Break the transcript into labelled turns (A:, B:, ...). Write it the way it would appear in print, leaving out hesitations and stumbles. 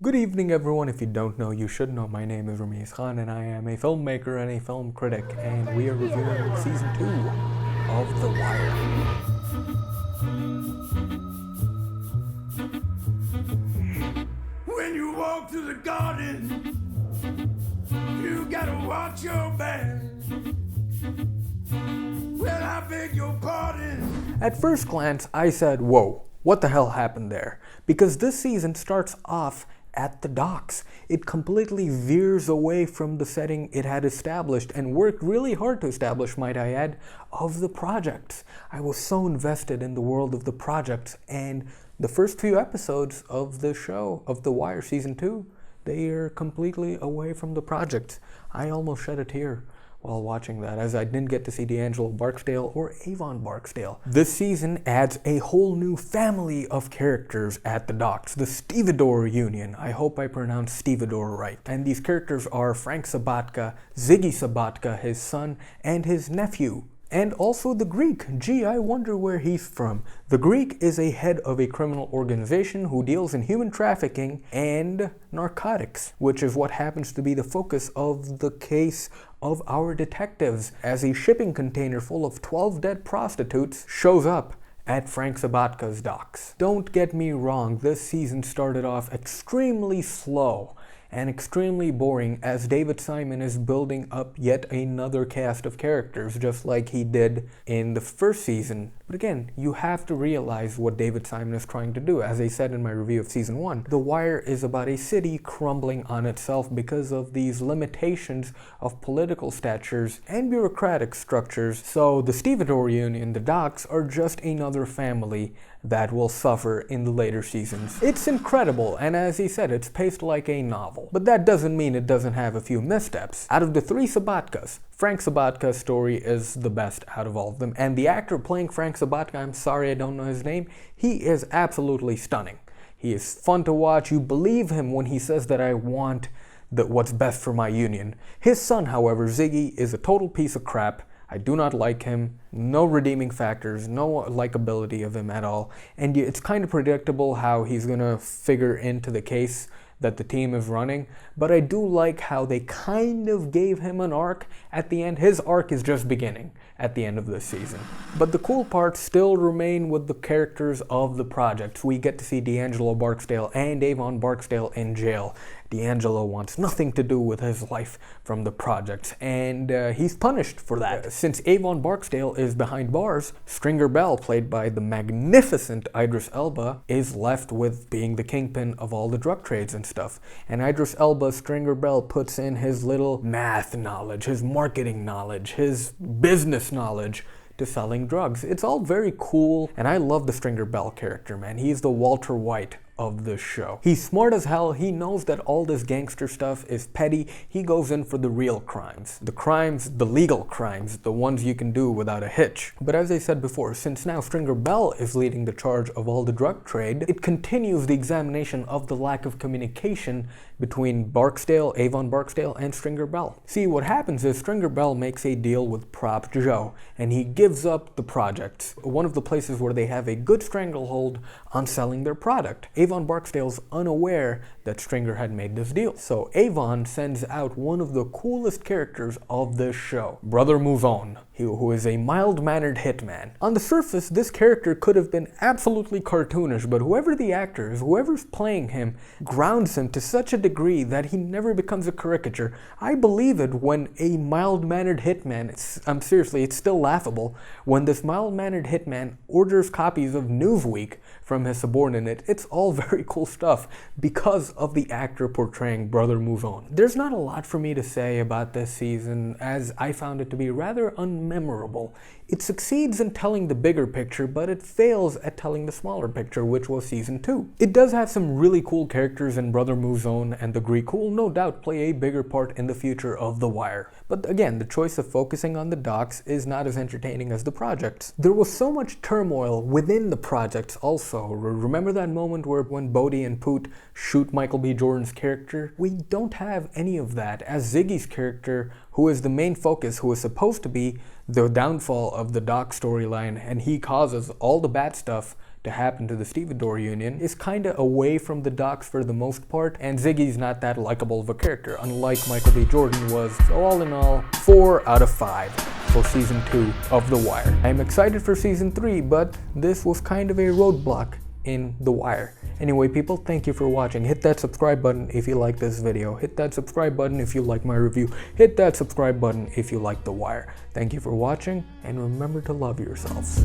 A: Good evening, everyone. If you don't know, you should know. My name is Ramesh Khan, and I am a filmmaker and a film critic, and we are reviewing season 2 of The Wire.
B: When you walk through the garden, you gotta watch your back. Well, I beg your pardon.
A: At first glance, I said, whoa, what the hell happened there? Because this season starts off at the docks. It completely veers away from the setting it had established and worked really hard to establish, might I add, of the projects. I was so invested in the world of the projects, and the first few episodes of the show, of The Wire Season 2, they are completely away from the projects. I almost shed a tear while watching that, as I didn't get to see D'Angelo Barksdale or Avon Barksdale. This season adds a whole new family of characters at the docks, the Stevedore Union. I hope I pronounced Stevedore right. And these characters are Frank Sabatka, Ziggy Sabatka, his son, and his nephew. And also the Greek. Gee, I wonder where he's from. The Greek is a head of a criminal organization who deals in human trafficking and narcotics, which is what happens to be the focus of the case of our detectives, as a shipping container full of 12 dead prostitutes shows up at Frank Sabatka's docks. Don't get me wrong, this season started off extremely slow and extremely boring, as David Simon is building up yet another cast of characters, just like he did in the first season. But again, you have to realize what David Simon is trying to do. As I said in my review of season 1, The Wire is about a city crumbling on itself because of these limitations of political statures and bureaucratic structures. So the Stevedore Union, the docks, are just another family that will suffer in the later seasons. It's incredible, and as he said, it's paced like a novel. But that doesn't mean it doesn't have a few missteps. Out of the three Sabatkas, Frank Sabatka's story is the best out of all of them, and the actor playing Frank Sabatka, I'm sorry I don't know his name, he is absolutely stunning. He is fun to watch. You believe him when he says that I want what's best for my union. His son, however, Ziggy, is a total piece of crap. I do not like him. No redeeming factors, no likability of him at all. And it's kind of predictable how he's gonna figure into the case that the team is running, but I do like how they kind of gave him an arc at the end. His arc is just beginning at the end of this season. But the cool parts still remain with the characters of the project. We get to see D'Angelo Barksdale and Avon Barksdale in jail. D'Angelo wants nothing to do with his life from the projects, and he's punished for that. Since Avon Barksdale is behind bars, Stringer Bell, played by the magnificent Idris Elba, is left with being the kingpin of all the drug trades and stuff. And Idris Elba, Stringer Bell, puts in his little math knowledge, his marketing knowledge, his business knowledge to selling drugs. It's all very cool, and I love the Stringer Bell character, man. He's the Walter White of this show. He's smart as hell. He knows that all this gangster stuff is petty. He goes in for the real crimes. The crimes, the legal crimes, the ones you can do without a hitch. But as I said before, since now Stringer Bell is leading the charge of all the drug trade, it continues the examination of the lack of communication between Barksdale, Avon Barksdale, and Stringer Bell. See, what happens is Stringer Bell makes a deal with Prop Joe, and he gives up the projects, one of the places where they have a good stranglehold on selling their product. Avon Barksdale's unaware that Stringer had made this deal. So Avon sends out one of the coolest characters of this show, Brother Mouzon, who is a mild-mannered hitman. On the surface, this character could have been absolutely cartoonish, but whoever the actor is, whoever's playing him, grounds him to such a degree that he never becomes a caricature. I believe it when a mild-mannered hitman, seriously, it's still laughable, when this mild-mannered hitman orders copies of Newsweek from his subordinate. It's all very cool stuff because of the actor portraying Brother Mouzon. There's not a lot for me to say about this season, as I found it to be rather unmemorable. It succeeds in telling the bigger picture, but it fails at telling the smaller picture, which was season 2. It does have some really cool characters in Brother Mouzon, and the Greek, who will no doubt play a bigger part in the future of The Wire. But again, the choice of focusing on the docks is not as entertaining as the projects. There was so much turmoil within the projects also. Remember that moment when Bodhi and Poot shoot Michael B. Jordan's character? We don't have any of that, as Ziggy's character, who is the main focus, who is supposed to be the downfall of the Doc storyline, and he causes all the bad stuff to happen to the stevedore union is kinda away from the docks for the most part, and Ziggy's not that likable of a character, unlike Michael B. Jordan was. So all in all, 4 out of 5 for season 2 of The Wire. I'm excited for season 3, but this was kind of a roadblock in The Wire. Anyway, people, thank you for watching. Hit that subscribe button if you like this video. Hit that subscribe button if you like my review. Hit that subscribe button if you like The Wire. Thank you for watching, and remember to love yourselves.